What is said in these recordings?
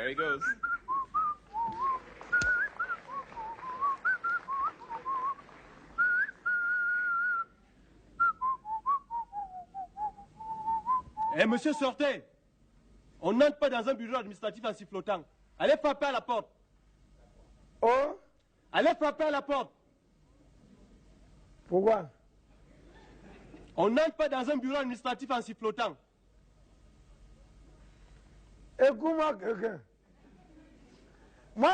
There he goes. Eh, monsieur, sortez. On n'entre pas dans un bureau administratif en sifflotant. Allez frapper à la porte. Oh, Allez frapper à la porte. pourquoi? On n'entre pas dans un bureau administratif en sifflotant. Écoute-moi quelqu'un. Moi,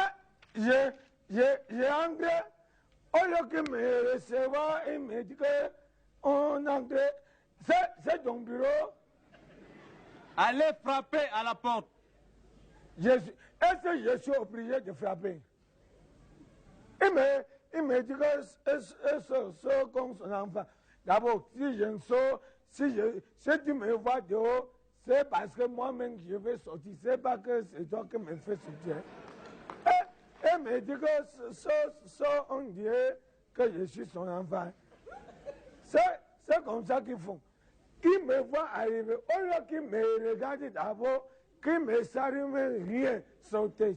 j'ai entré, au lieu que me recevoir et me dire qu'on entre, c'est ton bureau. Allez frapper à la porte. Est-ce que je suis obligé de frapper? Il me dit que c'est comme son enfant. D'abord, si je sors, si tu me vois dehors, c'est parce que moi-même je vais sortir. C'est pas que c'est toi qui me fais sortir. Et me dit que on dirait que je suis son enfant. C'est comme ça qu'ils font. Ils me voient arriver, au lieu qu'ils me regardent d'abord, qu'ils me saluent, rien, sauter.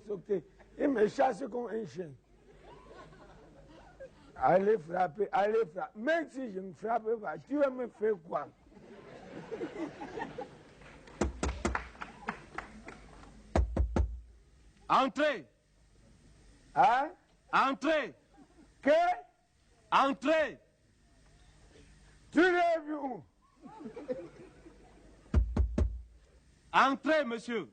Ils me chassent comme un chien. Allez frapper. Même si je ne frappe pas, tu vas me faire quoi? Entrez. Hein? Entrez. Que? Entrez. Tu l'as vu où? Entrez, monsieur.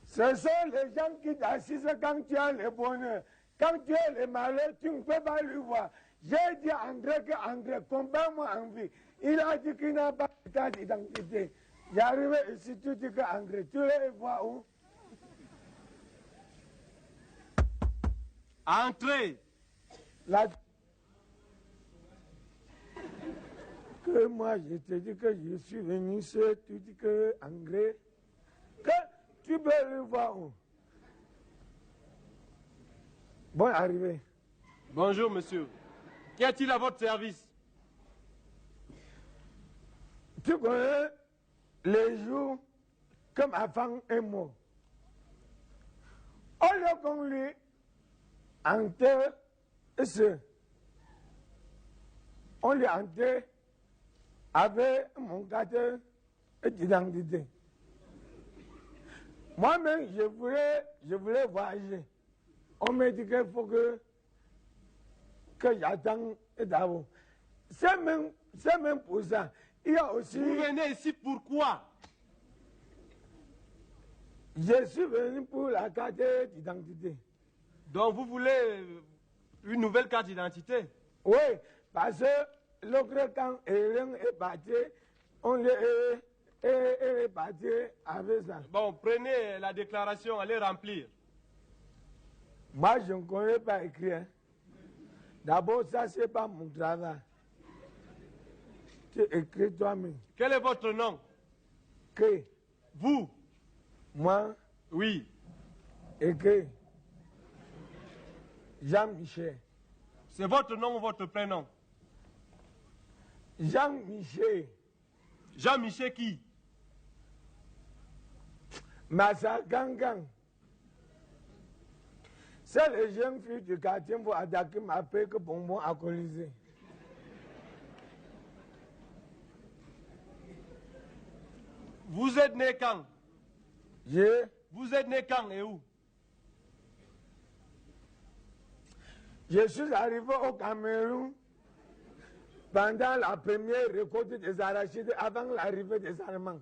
Ce sont les gens qui t'assistent quand tu as le bonheur. Quand tu as le malheur, tu ne peux pas lui voir. J'ai dit à André que André, combat-moi en vie. Il a dit qu'il n'a pas de carte d'identité. J'arrive ici, tu dis que André, tu le vois où? Entrez. Là, que moi, je te dis que je suis venu seul, tu dis que André, que tu peux le voir où? Bon, arrivé. Bonjour, monsieur. Qu'y a-t-il à votre service? Tu connais les jours que ma femme est morte. Au lieu qu'on lui enterre, on lui enterre avec mon carte d'identité. Moi-même, je voulais voyager. On me dit qu'il faut que j'attende d'abord. C'est même pour ça. Il y a aussi... Vous venez ici pourquoi? Je suis venu pour la carte d'identité. Donc vous voulez une nouvelle carte d'identité? Oui, parce que l'autre quand Hélène est partie, on est parti avec ça. Bon, prenez la déclaration, allez remplir. Moi, je ne connais pas écrire. D'abord, ça, c'est pas mon travail. Tu écris toi-même. Quel est votre nom? Que Vous? moi, Oui. écris Jean-Michel. C'est votre nom ou votre prénom? Jean-Michel. Jean-Michel qui? Massa Gangang. C'est les jeunes filles du quartier pour attaquer ma paix que bonbon alcoolisé. Vous êtes né quand? Vous êtes né quand et où? Je suis arrivé au Cameroun pendant la première récolte des arachides avant l'arrivée des Allemands.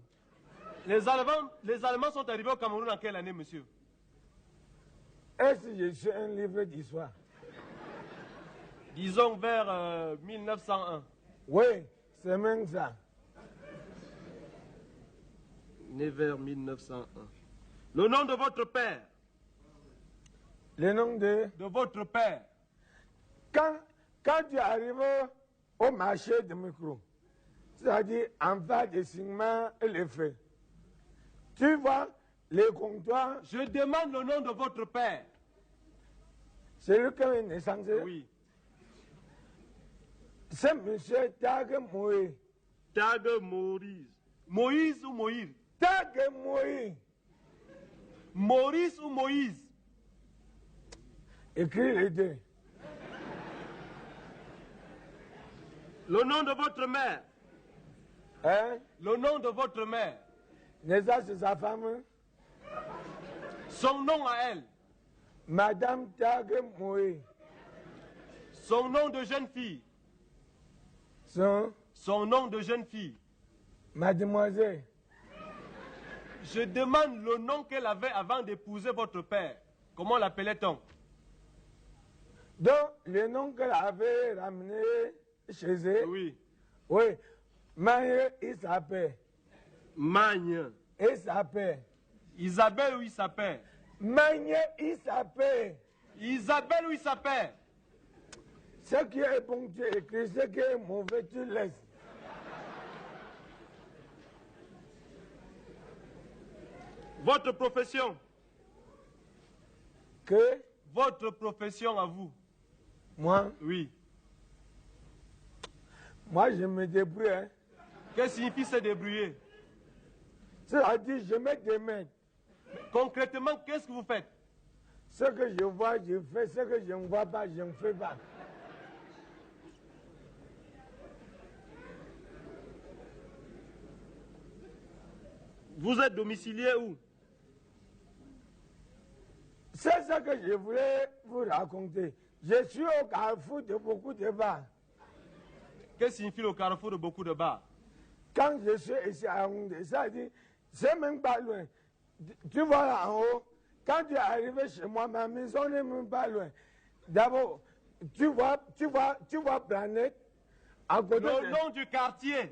Les Allemands sont arrivés au Cameroun en quelle année, monsieur? Est-ce que je suis un livre d'histoire? Disons vers 1901. Oui, c'est même ça. Né vers 1901. Le nom de votre père? Le nom de... De votre père? Quand tu arrives au marché de micro, c'est-à-dire en face des ciments et les feux, tu vois les comptoirs. Je demande le nom de votre père. C'est lui qui est naissance. Oui. C'est monsieur Tag Moïse. Tag Maurice. Moïse ou Moïse? Tag Moïse. Maurice ou Moïse? Écris les deux. Le nom de votre mère. Hein? Le nom de votre mère. Neza, c'est sa femme. Son nom à elle. Madame Tag Moé. Son nom de jeune fille. Son nom de jeune fille. mademoiselle. Je demande le nom qu'elle avait avant d'épouser votre père. Comment l'appelait-on? Donc, le nom qu'elle avait ramené chez elle. Oui. Oui. Magne, il s'appelle. Magne. Il s'appelle. Isabelle ou il s'appelle? Magne, il s'appelle. Isabelle ou il s'appelle? Ce qui est bon, tu écris. Ce qui est mauvais, tu laisses. Votre profession? Que? Votre profession à vous? Moi? Oui. Moi, je me débrouille. Hein. Qu'est-ce que signifie se débrouiller? C'est-à-dire, je mets des mains. Concrètement, qu'est-ce que vous faites? Ce que je vois, je fais. Ce que je ne vois pas, je ne fais pas. Vous êtes domicilié où? C'est ce que je voulais vous raconter. Je suis au carrefour de beaucoup de bars. Qu'est-ce que signifie le carrefour de beaucoup de bars? Quand je suis ici à Yaoundé, ça dit, c'est même pas loin. Tu vois là en haut, quand tu es arrivé chez moi, ma maison n'est même pas loin. D'abord, tu vois Planète à côté Le nom du quartier.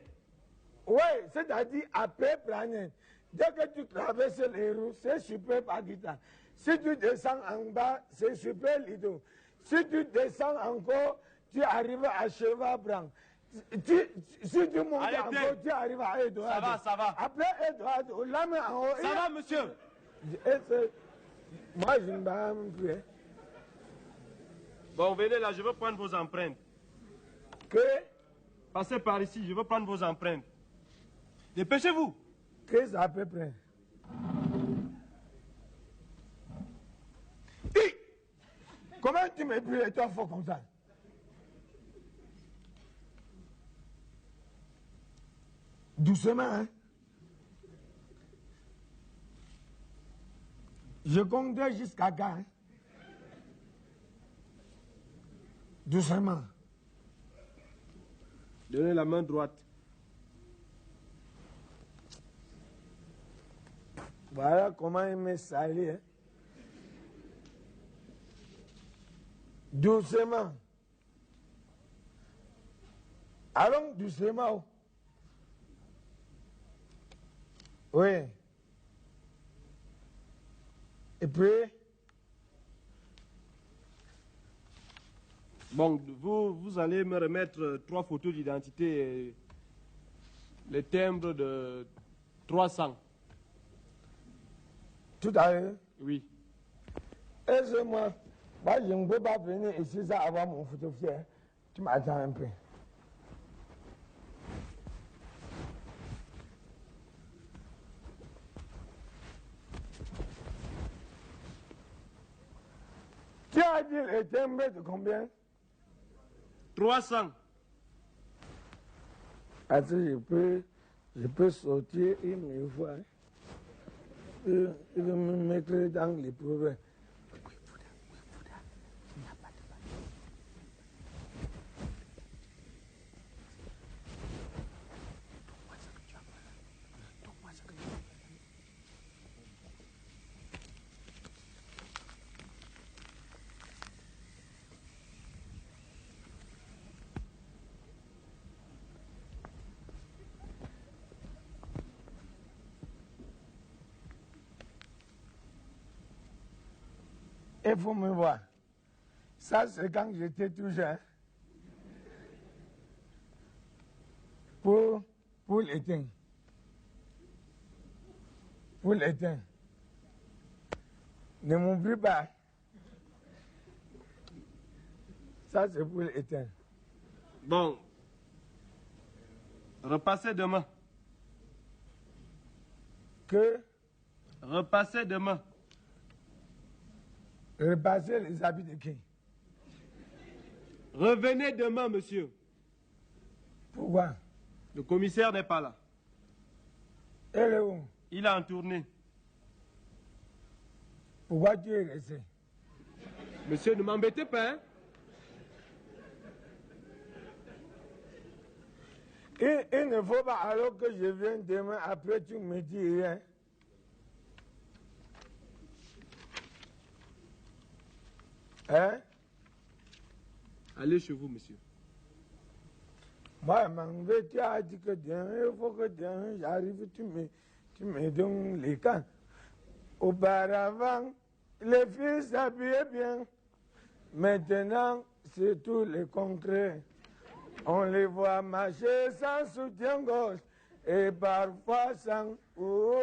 Oui, c'est-à-dire après Planète. Dès que tu traverses les rues, c'est Super Pakistan. Si tu descends en bas, c'est Super Lido. Si tu descends encore, tu arrives à Cheval Blanc. Si tu montes encore, tu arrives à Edouard. Ça va, ça va. Après Edouard, là, mais en haut. Ça va, monsieur? Moi, je ne vais pas me plus. Bon, venez là, je veux prendre vos empreintes. Que? Passez par ici, je veux prendre vos empreintes. Dépêchez-vous. Qu'est-ce à peu près? Comment tu me brûles toi fort comme ça? Doucement, hein? Je comptais jusqu'à quand? Hein? Doucement. Donnez la main droite. Voilà comment il me salit. Hein? Doucement. Allons doucement. Oui. Et puis? Bon, vous allez me remettre 3 photos d'identité et les timbres de 300. Tout à l'heure? Oui. Aide-moi. Moi, je ne peux pas venir ici sans avoir mon photographe. Hein. Tu m'attends un peu. Tu as dit le timbre de combien? 300. Attends, je peux sortir une fois. Hein. Il va me mettre dans les problèmes. Il faut me voir. Ça, c'est quand j'étais tout jeune. Pour l'éteindre. Pour l'éteindre. Ne m'oublie pas. Ça, c'est pour l'éteindre. Bon. Repassez demain. Que? Repassez demain. repasser les habits de qui? Revenez demain, monsieur. Pourquoi? Le commissaire n'est pas là. Elle est où? Il est en tournée. Pourquoi tu es resté? Monsieur, ne m'embêtez pas, hein? Il ne faut pas, alors que je viens demain, après tu me dis rien. Hein? Allez chez vous, monsieur. Moi, tu as dit que demain, il faut que demain j'arrive, tu me donnes les camps. Auparavant, les filles s'habillaient bien. Maintenant, c'est tout le concret. On les voit marcher sans soutien-gorge et parfois sans... Oh.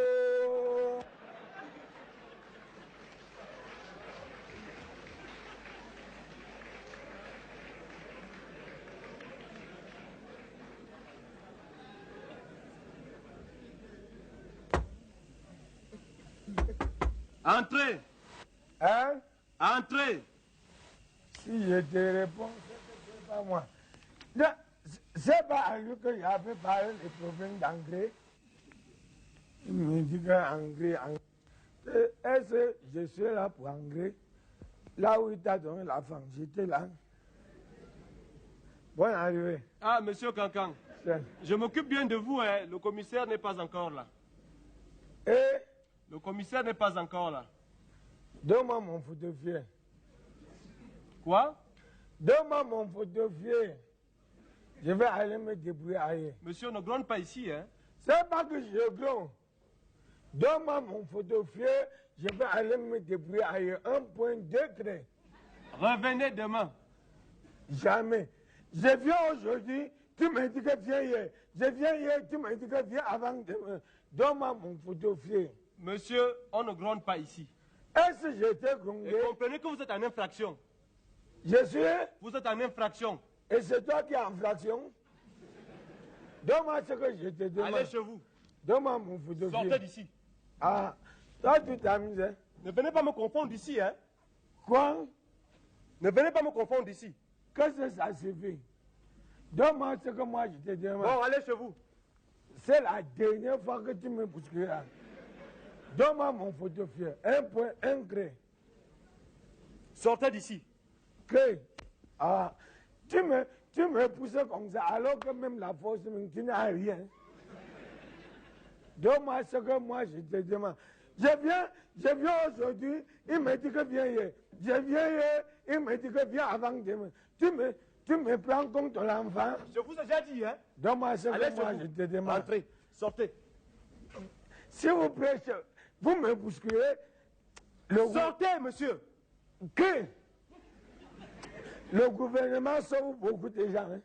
Entrez! Hein? Entrez! Si je te réponds, c'est pas moi. C'est pas à lui que j'avais parlé des problèmes d'engrais. Il me dit qu'engrais, est-ce que je suis là pour engrais? Là où il t'a donné la femme, j'étais là. Bonne arrivée. Ah, monsieur Cancan, je m'occupe bien de vous, hein. Le commissaire n'est pas encore là. Et Le commissaire n'est pas encore là. donne-moi mon photographe. Quoi? Donne-moi mon photographe. Je vais aller me débrouiller ailleurs. Monsieur, ne gronde pas ici, hein? C'est pas que je gronde. Donne-moi mon photographe. Je vais aller me débrouiller ailleurs. 1,2 degrés. Revenez demain. Jamais. Je viens aujourd'hui, tu me dis que viens hier. Je viens hier, tu me dis que viens avant demain. Donne-moi mon photographe. Monsieur, on ne gronde pas ici. Est-ce que j'étais grondé? Et comprenez que vous êtes en infraction. Je suis. Vous êtes en infraction. Et c'est toi qui es en fraction? Donne-moi ce que je te demande. Allez chez vous. Donne-moi mon photographe. Sortez d'ici. Ah, toi tu t'amuses, hein? Ne venez pas me confondre d'ici, hein? Quoi? Ne venez pas me confondre d'ici. Qu'est-ce que ça suffit? Donne-moi ce que moi je te demande. Bon, allez chez vous. C'est la dernière fois que tu me bouscules. Donne-moi mon photographe. 1,1 degré. Sortez d'ici. Que? Ah, tu me pousses comme ça alors que même la force, tu n'as rien. Donne-moi ce que moi je te demande. Je viens aujourd'hui, il me dit que viens hier. Je viens hier, il me dit que viens avant demain. Tu me prends comme ton enfant. Je vous ai déjà dit, hein? Donne-moi ce Allez que moi je te demande. Entrez. Sortez. S'il vous plaît, vous me bousculez. Sortez, monsieur. Que? Le gouvernement sauve beaucoup de gens. Hein?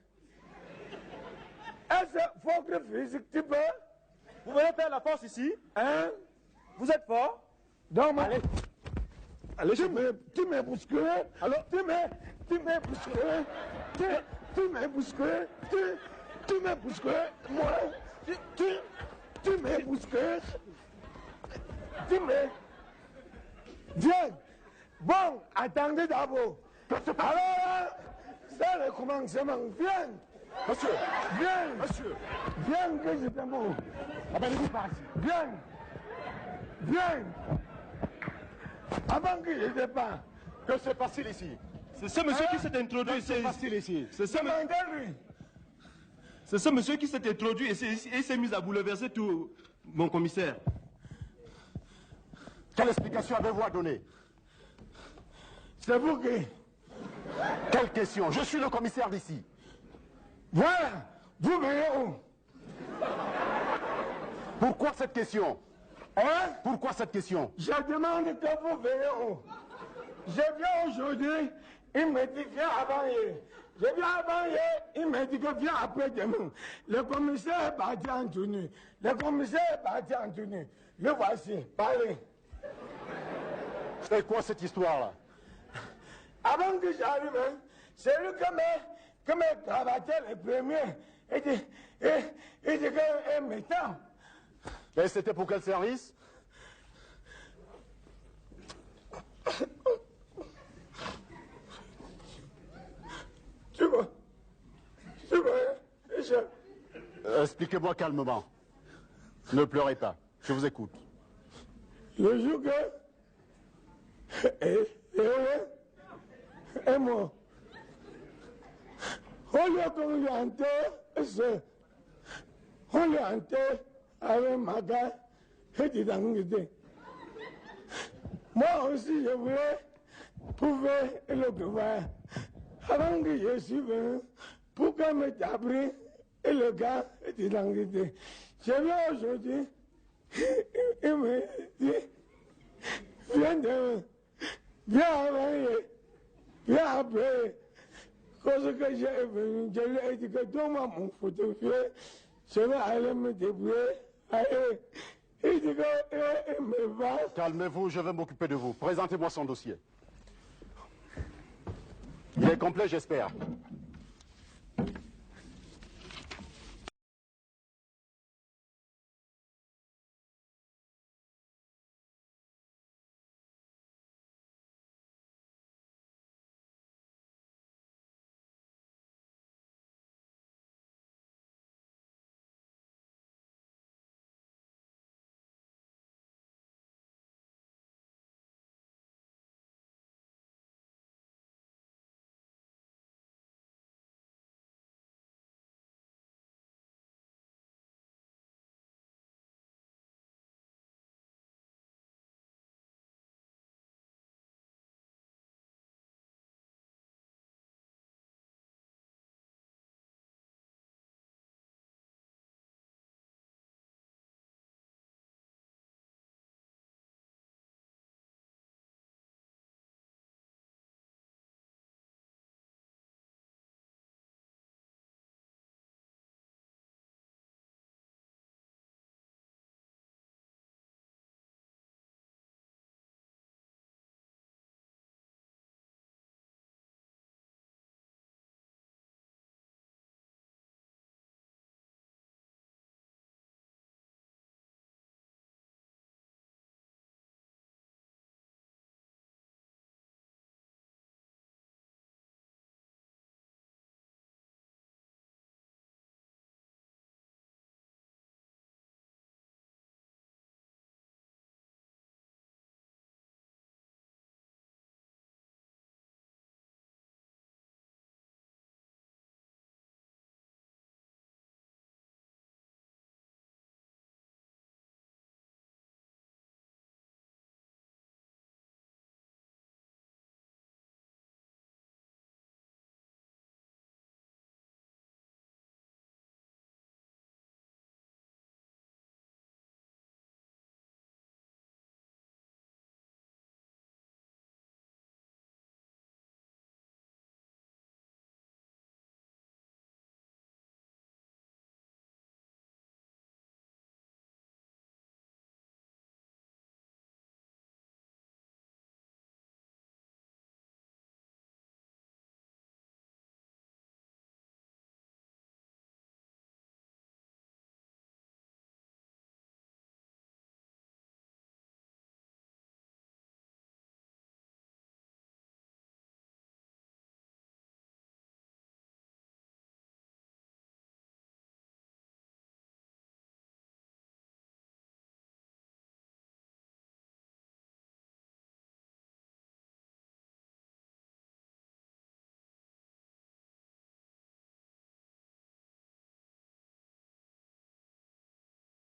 Est-ce que physique tu peux? Vous venez faire la force ici? Hein? Vous êtes fort? Donc, Allez. Allez, tu me bouscules. Alors, tu me bouscules. Tu me bouscules. Tu me bouscules. Moi, tu me bouscules. Tu me... Viens. Bon, attendez d'abord. Alors là, c'est le commencement. Viens. Monsieur, Viens. monsieur, Viens que je t'aime. abonnez-vous par ici. Viens. Viens. Avant que je départ. Que se passe-t-il ici? C'est ce monsieur qui s'est introduit Que ici. se passe-t-il ici? C'est ce, Demandez-lui. c'est ce monsieur qui s'est introduit et s'est mis à bouleverser tout mon commissaire. Quelle explication avez-vous à donner? C'est vous qui... Quelle question? Je suis le commissaire d'ici. Voilà. Vous venez où? Pourquoi cette question? Hein? Pourquoi cette question? Je demande que vous venez où? Je viens aujourd'hui, il me dit viens avant hier. Je viens avant hier, il me dit que viens après demain. Le commissaire est parti en tenue. Le commissaire est parti en tenue. Le voici, parlez. C'est quoi cette histoire-là? Avant que j'arrive, hein, c'est lui que me cravatait le premier. Il dit que mettant. Et c'était pour quel service? Expliquez-moi calmement. Ne pleurez pas. Je vous écoute. Le jour que est mort, on lui a conjugué, on lui a enterré avec ma gare et dit d'angleterre. Moi aussi, je voulais prouver le pouvoir. Avant que je suis venu, pour qu'on me t'appris et le gars dit d'angleterre. Je viens aujourd'hui, il me dit, viens avant, viens après. Parce que j'ai venu, je lui ai dit que donne-moi mon photographe, je vais aller me débrouiller. Allez. Il dit qu'il me va. Calmez-vous, je vais m'occuper de vous. Présentez-moi son dossier. Il est complet, j'espère.